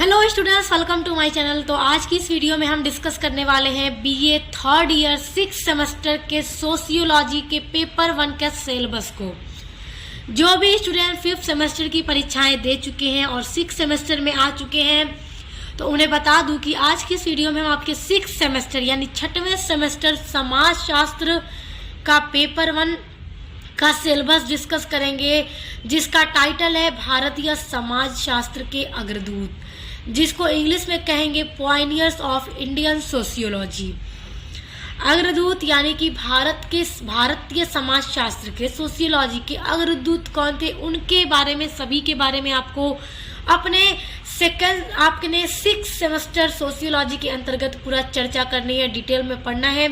Hello students, welcome to my channel. तो आज की इस वीडियो में हम डिस्कस करने वाले हैं बीए थर्ड ईयर 6 सेमेस्टर के सोशियोलॉजी के पेपर 1 के सिलेबस को। जो भी स्टूडेंट 5th सेमेस्टर की परीक्षाएं दे चुके हैं और 6 सेमेस्टर में आ चुके हैं, तो उन्हें बता दूं कि आज की इस वीडियो में हम आपके 6 सेमेस्टर यानी 6वें सेमेस्टर समाज शास्त्र का पेपर 1 का सिलेबस डिस्कस करेंगे, जिसका टाइटल है भारतीय समाज शास्त्र के अग्रदूत, जिसको इंग्लिश में कहेंगे पॉयनियर्स ऑफ इंडियन सोशियोलॉजी। अग्रदूत यानी कि भारतीय समाज शास्त्र के सोशियोलॉजी के अग्रदूत कौन थे, उनके बारे में, सभी के बारे में आपको अपने 6 सेमेस्टर सोशियोलॉजी के अंतर्गत पूरा चर्चा करनी है, डिटेल में पढ़ना है।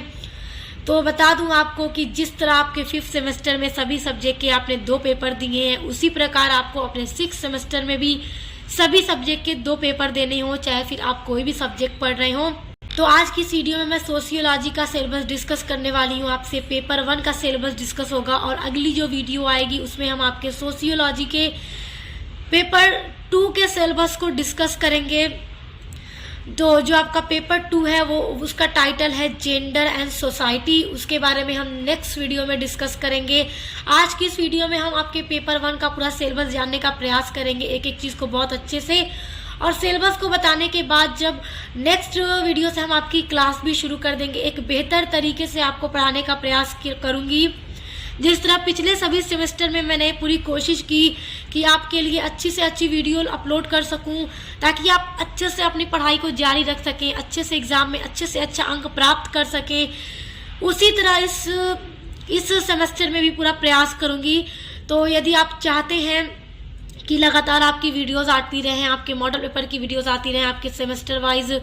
तो बता दूं आपको कि जिस तरह आपके 5th सेमेस्टर में सभी सब्जेक्ट के आपने 2 पेपर दिए हैं, उसी प्रकार आपको अपने 6 सेमेस्टर में भी सभी सब्जेक्ट के 2 पेपर देने हो, चाहे फिर आप कोई भी सब्जेक्ट पढ़ रहे हो। तो आज की इस वीडियो में मैं सोशियोलॉजी का सिलेबस डिस्कस करने वाली हूँ। आपसे पेपर 1 का सिलेबस डिस्कस होगा और अगली जो वीडियो आएगी उसमें हम आपके सोशियोलॉजी के पेपर 2 के सिलेबस को डिस्कस करेंगे। तो जो आपका पेपर 2 है वो उसका टाइटल है जेंडर एंड सोसाइटी, उसके बारे में हम नेक्स्ट वीडियो में डिस्कस करेंगे। आज की इस वीडियो में हम आपके पेपर 1 का पूरा सिलेबस जानने का प्रयास करेंगे, एक एक चीज़ को बहुत अच्छे से। और सिलेबस को बताने के बाद जब नेक्स्ट वीडियो से हम आपकी क्लास भी शुरू कर देंगे, एक बेहतर तरीके से आपको पढ़ाने का प्रयास करूँगी। जिस तरह पिछले सभी सेमेस्टर में मैंने पूरी कोशिश की कि आपके लिए अच्छी से अच्छी वीडियो अपलोड कर सकूं, ताकि आप अच्छे से अपनी पढ़ाई को जारी रख सकें, अच्छे से एग्ज़ाम में अच्छे से अच्छा अंक प्राप्त कर सकें। उसी तरह इस सेमेस्टर में भी पूरा प्रयास करूंगी। तो यदि आप चाहते हैं कि लगातार आपकी वीडियोस आती रहें, आपके मॉडल पेपर की वीडियोस आती रहें, आपके सेमेस्टर वाइज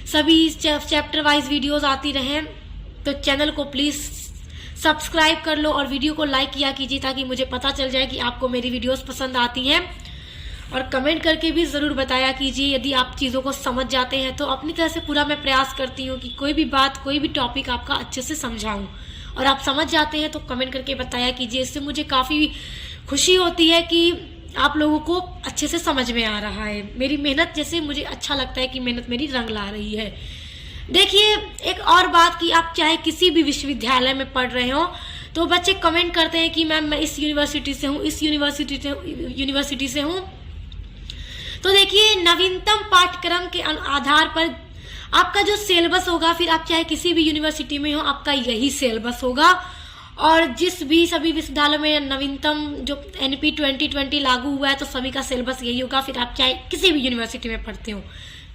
सभी चैप्टर वाइज वीडियोस आती रहें, तो चैनल को प्लीज़ सब्सक्राइब कर लो और वीडियो को लाइक किया कीजिए, ताकि मुझे पता चल जाए कि आपको मेरी वीडियोस पसंद आती हैं। और कमेंट करके भी ज़रूर बताया कीजिए यदि आप चीज़ों को समझ जाते हैं। तो अपनी तरह से पूरा मैं प्रयास करती हूँ कि कोई भी बात, कोई भी टॉपिक आपका अच्छे से समझाऊँ, और आप समझ जाते हैं तो कमेंट करके बताया कीजिए। इससे मुझे काफ़ी खुशी होती है कि आप लोगों को अच्छे से समझ में आ रहा है। मेरी मेहनत, जैसे मुझे अच्छा लगता है कि मेहनत मेरी रंग ला रही है। देखिए, एक और बात कि आप चाहे किसी भी विश्वविद्यालय में पढ़ रहे हो, तो बच्चे कमेंट करते हैं कि मैम मैं इस यूनिवर्सिटी से हूँ, इस यूनिवर्सिटी से हूँ। तो देखिए, नवीनतम पाठ्यक्रम के आधार पर आपका जो सिलेबस होगा, फिर आप चाहे किसी भी यूनिवर्सिटी में हो, आपका यही सिलेबस होगा। और सभी विश्वविद्यालयों में नवीनतम जो NP 2020 लागू हुआ है, तो सभी का सिलेबस यही होगा। फिर आप चाहे किसी भी यूनिवर्सिटी में पढ़ते हो,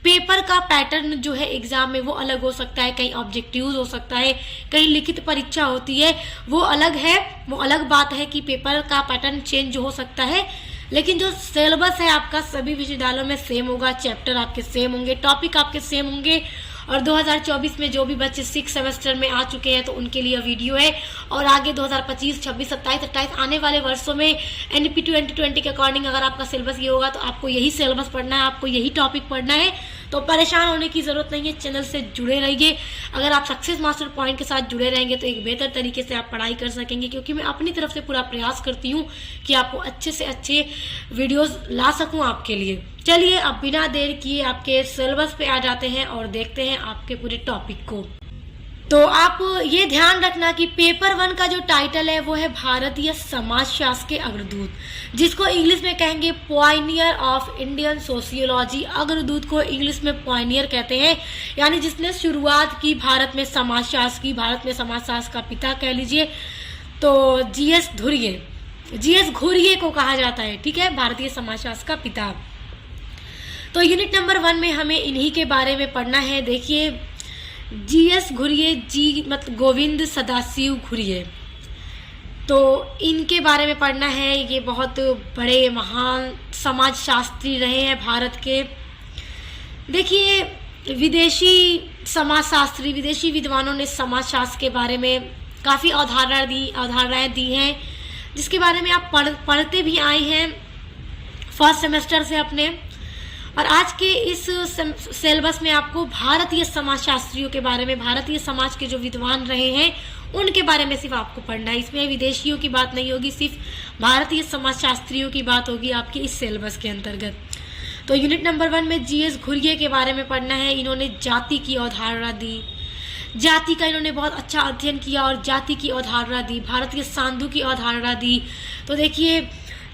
पेपर का पैटर्न जो है एग्जाम में वो अलग हो सकता है, कहीं ऑब्जेक्टिव्स हो सकता है, कहीं लिखित परीक्षा होती है, वो अलग है। वो अलग बात है कि पेपर का पैटर्न चेंज हो सकता है, लेकिन जो सिलेबस है आपका सभी विश्वविद्यालयों में सेम होगा, चैप्टर आपके सेम होंगे, टॉपिक आपके सेम होंगे। और 2024 में जो भी बच्चे 6 सेमेस्टर में आ चुके हैं, तो उनके लिए वीडियो है। और आगे 2025, 26, 27, 28 आने वाले वर्षों में NP 2020 के अकॉर्डिंग अगर आपका सिलेबस ये होगा, तो आपको यही सिलेबस पढ़ना है, आपको यही टॉपिक पढ़ना है। तो परेशान होने की ज़रूरत नहीं है, चैनल से जुड़े रहिए। अगर आप सक्सेस मास्टर पॉइंट के साथ जुड़े रहेंगे तो एक बेहतर तरीके से आप पढ़ाई कर सकेंगे, क्योंकि मैं अपनी तरफ से पूरा प्रयास करती हूँ कि आपको अच्छे से अच्छे वीडियोस ला सकूँ आपके लिए। चलिए, अब बिना देर किए आपके सिलेबस पे आ जाते हैं और देखते हैं आपके पूरे टॉपिक को। तो आप ये ध्यान रखना कि पेपर 1 का जो टाइटल है वो है भारतीय समाज शास्त्र के अग्रदूत, जिसको इंग्लिश में कहेंगे पॉयनियर ऑफ इंडियन सोशियोलॉजी। अग्रदूत को इंग्लिश में पॉयनियर कहते हैं, यानी जिसने शुरुआत की भारत में समाज शास्त्र की, भारत में समाज शास्त्र का पिता कह लीजिए। तो GS घुरिये को कहा जाता है, ठीक है, भारतीय समाज शास्त्र का पिता। तो यूनिट नंबर 1 में हमें इन्हीं के बारे में पढ़ना है। देखिए, GS घुरिये, जी मतलब गोविंद सदाशिव घुरिये, तो इनके बारे में पढ़ना है। ये बहुत बड़े महान समाज शास्त्री रहे हैं भारत के। देखिए, विदेशी समाजशास्त्री, विदेशी विद्वानों ने समाजशास्त्र के बारे में काफ़ी अवधारणाएं दी हैं, जिसके बारे में आप पढ़ते भी आए हैं फर्स्ट सेमेस्टर से अपने। और आज के इस सिलेबस में आपको भारतीय समाजशास्त्रियों के बारे में, भारतीय समाज के जो विद्वान रहे हैं उनके बारे में सिर्फ आपको पढ़ना है। इसमें विदेशियों की बात नहीं होगी, सिर्फ भारतीय समाजशास्त्रियों की बात होगी आपकी इस सिलेबस के अंतर्गत। तो यूनिट नंबर 1 में जीएस घुरिये के बारे में पढ़ना है। इन्होंने जाति की अवधारणा दी, जाति का इन्होंने बहुत अच्छा अध्ययन किया और जाति की अवधारणा दी, भारतीय सांधु की अवधारणा दी। तो देखिए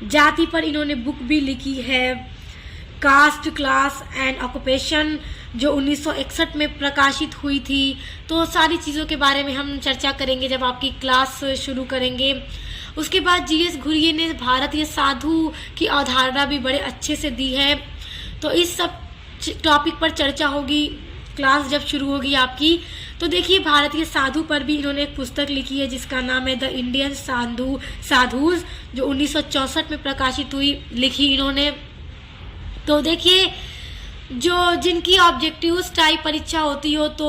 जाति पर इन्होंने बुक भी लिखी है, कास्ट, क्लास एंड ऑक्यूपेशन, जो 1961 में प्रकाशित हुई थी। तो सारी चीज़ों के बारे में हम चर्चा करेंगे जब आपकी क्लास शुरू करेंगे। उसके बाद जीएस घुरिये ने भारतीय साधु की अवधारणा भी बड़े अच्छे से दी है। तो इस सब टॉपिक पर चर्चा होगी क्लास जब शुरू होगी आपकी। तो देखिए भारतीय साधु पर भी इन्होंने एक पुस्तक लिखी है जिसका नाम है द इंडियन साधुज, जो 1964 में प्रकाशित हुई, लिखी इन्होंने। तो देखिए जो जिनकी ऑब्जेक्टिव्स टाइप परीक्षा होती हो तो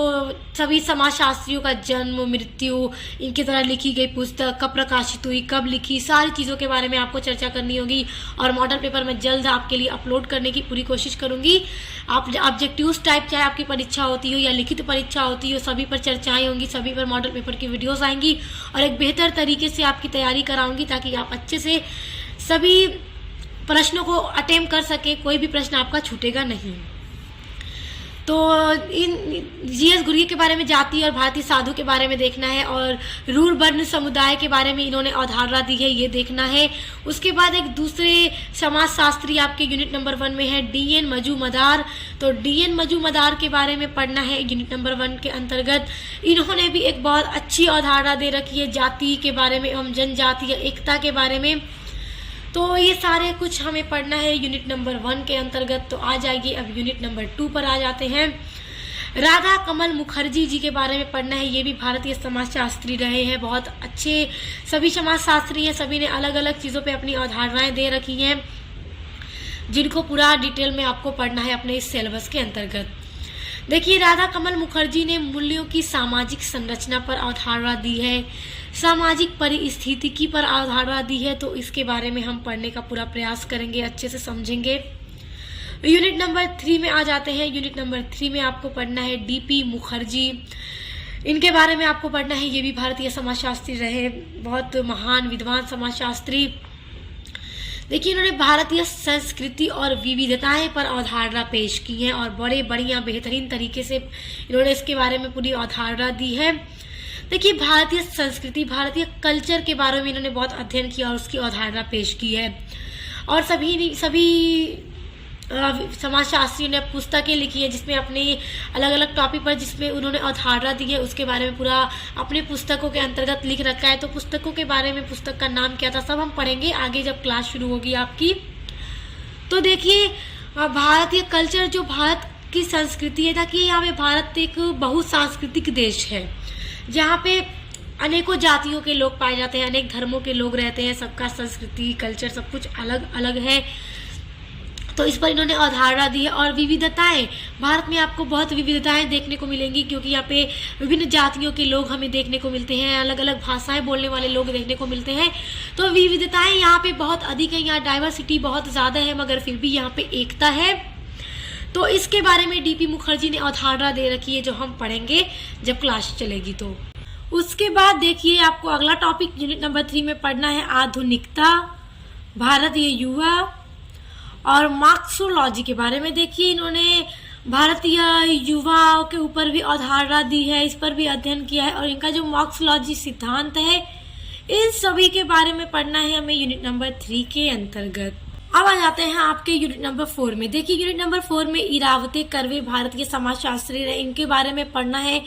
सभी समाजशास्त्रियों का जन्म, मृत्यु, इनकी तरह लिखी गई पुस्तक कब प्रकाशित हुई, कब लिखी, सारी चीज़ों के बारे में आपको चर्चा करनी होगी। और मॉडल पेपर मैं जल्द आपके लिए अपलोड करने की पूरी कोशिश करूंगी। आप ऑब्जेक्टिव्स टाइप चाहे आपकी परीक्षा होती हो या लिखित परीक्षा होती हो, सभी पर चर्चाएं होंगी, सभी पर मॉडल पेपर की वीडियोज़ आएंगी और एक बेहतर तरीके से आपकी तैयारी कराऊंगी ताकि आप अच्छे से सभी प्रश्नों को अटेम्प्ट कर सके, कोई भी प्रश्न आपका छूटेगा नहीं। तो इन जीएस घुरिये के बारे में जाति और भारतीय साधु के बारे में देखना है और रूर वर्ण समुदाय के बारे में इन्होंने अवधारणा दी है, ये देखना है। उसके बाद एक दूसरे समाजशास्त्री आपके यूनिट नंबर 1 में है डीएन मजूमदार। तो डीएन मजूमदार के बारे में पढ़ना है यूनिट नंबर 1 के अंतर्गत। इन्होंने भी एक बहुत अच्छी अवधारणा दे रखी है जाति के बारे में एवं जनजाति या एकता के बारे में। तो ये सारे कुछ हमें पढ़ना है यूनिट नंबर 1 के अंतर्गत। तो आ जाइए अब यूनिट नंबर 2 पर आ जाते हैं। राधा कमल मुखर्जी जी के बारे में पढ़ना है। ये भी भारतीय समाजशास्त्री रहे हैं, बहुत अच्छे सभी समाजशास्त्री हैं, सभी ने अलग अलग चीज़ों पे अपनी अवधारणाएं दे रखी हैं जिनको पूरा डिटेल में आपको पढ़ना है अपने इस सिलेबस के अंतर्गत। देखिए राधा कमल मुखर्जी ने मूल्यों की सामाजिक संरचना पर अवधारणा दी है, सामाजिक परिस्थितिकी पर अवधारणा दी है। तो इसके बारे में हम पढ़ने का पूरा प्रयास करेंगे, अच्छे से समझेंगे। यूनिट नंबर 3 में आ जाते हैं। यूनिट नंबर 3 में आपको पढ़ना है डीपी मुखर्जी, इनके बारे में आपको पढ़ना है। ये भी भारतीय समाजशास्त्री रहे, बहुत महान विद्वान समाजशास्त्री। देखिए इन्होंने भारतीय संस्कृति और विविधताएं पर अवधारणा पेश की है और बड़े बढ़िया बेहतरीन तरीके से इन्होंने इसके बारे में पूरी अवधारणा दी है। देखिए भारतीय संस्कृति, भारतीय कल्चर के बारे में इन्होंने बहुत अध्ययन किया और उसकी अवधारणा पेश की है। और सभी समाजशास्त्री ने पुस्तकें लिखी है जिसमें अपने अलग अलग टॉपिक पर जिसमें उन्होंने अवधारणा दी है उसके बारे में पूरा अपने पुस्तकों के अंतर्गत लिख रखा है। तो पुस्तकों के बारे में, पुस्तक का नाम क्या था, सब हम पढ़ेंगे आगे जब क्लास शुरू होगी आपकी। तो देखिए भारतीय कल्चर, जो भारत की संस्कृति है, ताकि यहाँ पे भारत एक बहुसांस्कृतिक देश है जहाँ पे अनेकों जातियों के लोग पाए जाते हैं, अनेक धर्मों के लोग रहते हैं, सबका संस्कृति, कल्चर सब कुछ अलग अलग है। तो इस पर इन्होंने अवधारणा दी है। और विविधताएं, भारत में आपको बहुत विविधताएं देखने को मिलेंगी क्योंकि यहाँ पे विभिन्न जातियों के लोग हमें देखने को मिलते हैं, अलग अलग भाषाएं बोलने वाले लोग देखने को मिलते हैं। तो विविधताएं यहाँ पे बहुत अधिक है, यहाँ डाइवर्सिटी बहुत ज़्यादा है, मगर फिर भी यहाँ पे एकता है। तो इसके बारे में डीपी मुखर्जी ने अवधारणा दे रखी है जो हम पढ़ेंगे जब क्लास चलेगी। तो उसके बाद देखिए आपको अगला टॉपिक यूनिट नंबर 3 में पढ़ना है आधुनिकता, भारतीय युवा और मार्क्सोलॉजी के बारे में। देखिए इन्होंने भारतीय युवाओं के ऊपर भी अवधारणा दी है, इस पर भी अध्ययन किया है और इनका जो मार्क्सोलॉजी सिद्धांत है इन सभी के बारे में पढ़ना है हमें यूनिट नंबर 3 के अंतर्गत। अब आ जाते हैं आपके यूनिट नंबर 4 में। देखिए यूनिट नंबर 4 में इरावते कर्वे भारतीय समाजशास्त्री है, इनके बारे में पढ़ना है।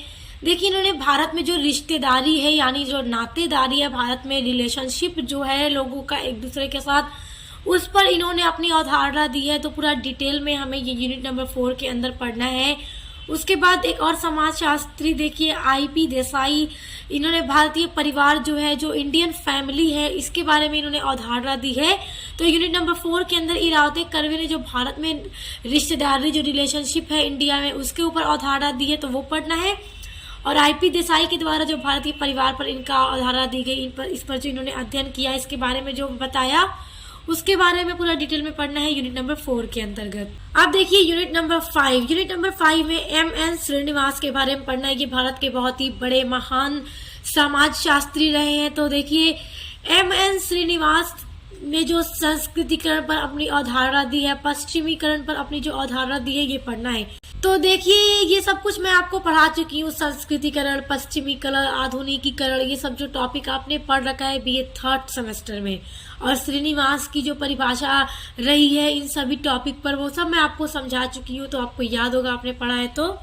देखिए इन्होंने भारत में जो रिश्तेदारी है यानी जो नातेदारी है, भारत में रिलेशनशिप जो है लोगों का एक दूसरे के साथ, उस पर इन्होंने अपनी अवधारणा दी है। तो पूरा डिटेल में हमें ये यूनिट नंबर 4 के अंदर पढ़ना है। उसके बाद एक और समाजशास्त्री देखिए आईपी देसाई, इन्होंने भारतीय परिवार जो है, जो इंडियन फैमिली है, इसके बारे में इन्होंने अवधारणा दी है। तो यूनिट नंबर 4 के अंदर इरावते कर्वे ने जो भारत में रिश्तेदारी, जो रिलेशनशिप है इंडिया में, उसके ऊपर अवधारणा दी है, तो वो पढ़ना है। और आईपी देसाई के द्वारा जो भारतीय परिवार पर इनका अवधारणा दी गई, इस पर जो इन्होंने अध्ययन किया, इसके बारे में जो बताया, उसके बारे में पूरा डिटेल में पढ़ना है यूनिट नंबर 4 के अंतर्गत। अब देखिए यूनिट नंबर 5। यूनिट नंबर 5 में एम.एन. श्रीनिवास के बारे में पढ़ना है। ये भारत के बहुत ही बड़े महान समाजशास्त्री रहे हैं। तो देखिए एम.एन. श्रीनिवास ने जो संस्कृतिकरण पर अपनी अवधारणा दी है, पश्चिमीकरण पर अपनी जो अवधारणा दी है, ये पढ़ना है। तो देखिए ये सब कुछ मैं आपको पढ़ा चुकी हूँ, संस्कृतिकरण, पश्चिमीकरण, आधुनिकीकरण, ये सब जो टॉपिक आपने पढ़ रखा है बीए थर्ड सेमेस्टर में। और श्रीनिवास की जो परिभाषा रही है इन सभी टॉपिक पर, वो सब मैं आपको समझा चुकी हूँ, तो आपको याद होगा, आपने पढ़ा है। तो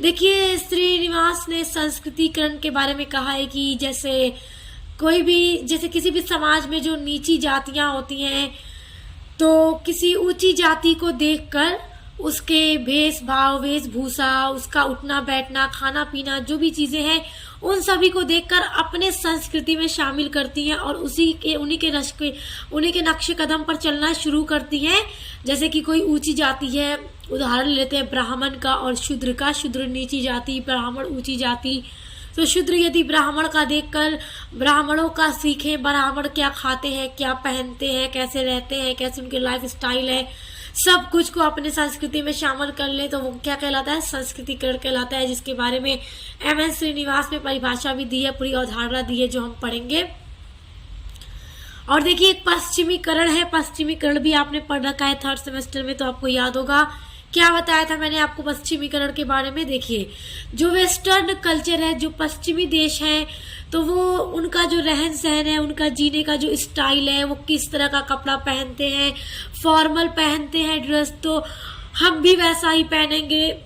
देखिए श्रीनिवास ने संस्कृतिकरण के बारे में कहा है कि जैसे किसी भी समाज में जो नीची जातियां होती हैं, तो किसी ऊंची जाति को देखकर उसके भेषभाव, वेशभूषा, उसका उठना बैठना, खाना पीना, जो भी चीजें हैं, उन सभी को देखकर अपने संस्कृति में शामिल करती हैं और उन्हीं के नक्शे कदम पर चलना शुरू करती हैं। जैसे कि कोई ऊंची जाति है, उदाहरण लेते हैं ब्राह्मण का और शूद्र का। शूद्र नीची जाति, ब्राह्मण ऊंची जाति। तो शूद्र यदि ब्राह्मण का देखकर ब्राह्मणों का सीखें, ब्राह्मण क्या खाते हैं, क्या पहनते हैं, कैसे रहते हैं, कैसे उनके लाइफ स्टाइल है, सब कुछ को अपने संस्कृति में शामिल कर ले, तो वो क्या कहलाता है? संस्कृतिकरण कहलाता है, जिसके बारे में एम.एन. श्रीनिवास ने परिभाषा भी दी है, पूरी अवधारणा दी है, जो हम पढ़ेंगे। और देखिए एक पश्चिमीकरण है, पश्चिमीकरण भी आपने पढ़ रखा है थर्ड सेमेस्टर में, तो आपको याद होगा क्या बताया था मैंने आपको पश्चिमीकरण के बारे में। देखिए जो वेस्टर्न कल्चर है, जो पश्चिमी देश है, तो वो उनका जो रहन सहन है, उनका जीने का जो स्टाइल है, वो किस तरह का कपड़ा पहनते हैं, फॉर्मल पहनते हैं ड्रेस, तो हम भी वैसा ही पहनेंगे।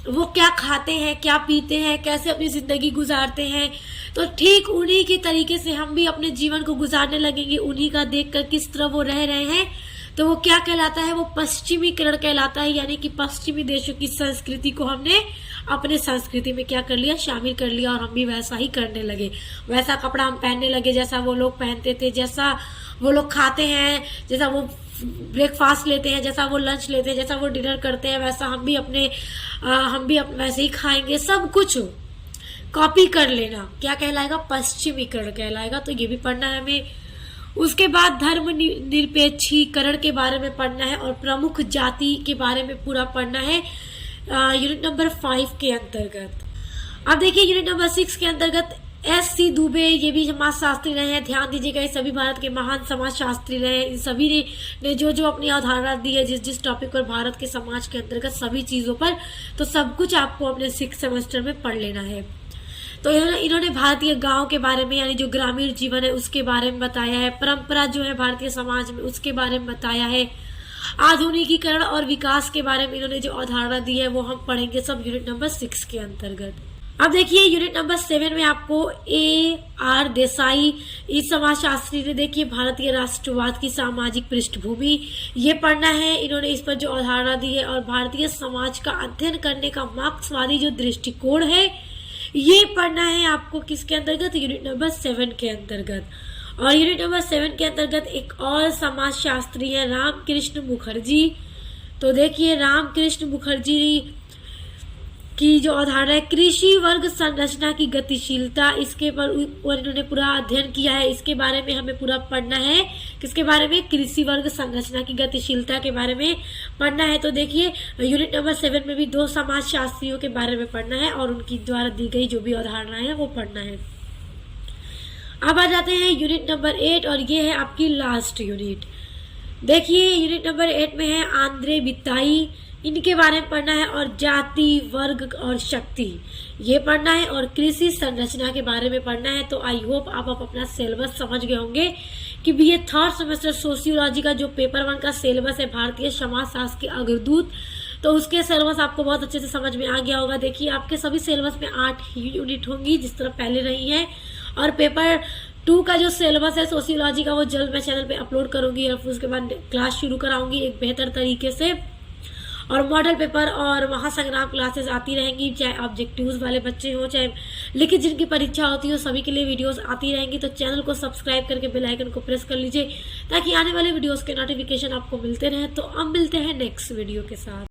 वो क्या खाते हैं, क्या पीते हैं, कैसे अपनी जिंदगी गुजारते हैं, तो ठीक उन्हीं के तरीके से हम भी अपने जीवन को गुजारने लगेंगे, उन्हीं का देखकर किस तरह वो रह रहे हैं। तो वो क्या कहलाता है? वो पश्चिमीकरण कहलाता है, यानी कि पश्चिमी देशों की संस्कृति को हमने अपने संस्कृति में क्या कर लिया? शामिल कर लिया, और हम भी वैसा ही करने लगे, वैसा कपड़ा हम पहनने लगे जैसा वो लोग पहनते थे, जैसा वो लोग खाते हैं, जैसा वो ब्रेकफास्ट लेते हैं, जैसा वो लंच लेते हैं, जैसा वो डिनर करते हैं, वैसा हम भी वैसे ही खाएंगे। सब कुछ कॉपी कर लेना क्या कहलाएगा? पश्चिमीकरण कहलाएगा। तो ये भी पढ़ना है हमें। उसके बाद धर्म निरपेक्षीकरण के बारे में पढ़ना है और प्रमुख जाति के बारे में पूरा पढ़ना है यूनिट नंबर 5 के अंतर्गत। अब देखिए यूनिट नंबर 6 के अंतर्गत S.C. दुबे, ये भी समाजशास्त्री रहे हैं, ध्यान दीजिएगा, ये सभी भारत के महान समाजशास्त्री रहे हैं। इन सभी ने जो अपनी अवधारणा दी है जिस टॉपिक पर, भारत के समाज के अंतर्गत सभी चीजों पर, तो सब कुछ आपको अपने 6 सेमेस्टर में पढ़ लेना है। तो इन्होंने भारतीय गांव के बारे में, यानी जो ग्रामीण जीवन है उसके बारे में बताया है, परंपरा जो है भारतीय समाज में उसके बारे में बताया है, आधुनिकीकरण और विकास के बारे में इन्होंने जो अवधारणा दी है वो हम पढ़ेंगे सब यूनिट नंबर 6 के अंतर्गत। अब देखिए यूनिट नंबर 7 में आपको A.R. देसाई, इस समाजशास्त्री ने देखिए भारतीय राष्ट्रवाद की सामाजिक पृष्ठभूमि ये पढ़ना है। इन्होंने इस पर जो अवधारणा दी है और भारतीय समाज का अध्ययन करने का मार्क्सवादी जो दृष्टिकोण है ये पढ़ना है आपको किसके अंतर्गत? यूनिट नंबर 7 के अंतर्गत। और यूनिट नंबर 7 के अंतर्गत एक और समाजशास्त्री है रामकृष्ण मुखर्जी। तो देखिए रामकृष्ण मुखर्जी की जो अवधारणा है कृषि वर्ग संरचना की गतिशीलता, इसके पर इन्होंने पूरा अध्ययन किया है, इसके बारे में हमें पूरा पढ़ना है। किसके बारे में? कृषि वर्ग संरचना की गतिशीलता के बारे में पढ़ना है। तो देखिए यूनिट नंबर 7 में भी 2 समाजशास्त्रियों के बारे में पढ़ना है और उनकी द्वारा दी गई जो भी अवधारणा है वो पढ़ना है। अब आ जाते हैं यूनिट नंबर 8 और ये है आपकी लास्ट यूनिट। देखिए यूनिट नंबर 8 में है आंद्रे बिताई, इनके बारे में पढ़ना है, और जाति, वर्ग और शक्ति ये पढ़ना है, और कृषि संरचना के बारे में पढ़ना है। तो आई होप आप अपना सिलेबस समझ गए होंगे कि बीए थर्ड सेमेस्टर सोशियोलॉजी का जो पेपर 1 का सिलेबस है भारतीय समाजशास्त्र के अग्रदूत, तो उसके सिलेबस आपको बहुत अच्छे से समझ में आ गया होगा। देखिए आपके सभी सिलेबस में 8 यूनिट होंगी जिस तरह पहले रही है, और पेपर 2 का जो सिलेबस है सोशियोलॉजी का वो जल्द मैं चैनल पे अपलोड करूंगी और फिर उसके बाद क्लास शुरू कराऊंगी एक बेहतर तरीके से। और मॉडल पेपर और महासंग्राम क्लासेस आती रहेंगी, चाहे ऑब्जेक्टिव्स वाले बच्चे हो चाहे लिखित जिनकी परीक्षा होती हो, सभी के लिए वीडियोस आती रहेंगी। तो चैनल को सब्सक्राइब करके बेल आइकन को प्रेस कर लीजिए ताकि आने वाले वीडियोस के नोटिफिकेशन आपको मिलते रहे। तो अब मिलते हैं नेक्स्ट वीडियो के साथ।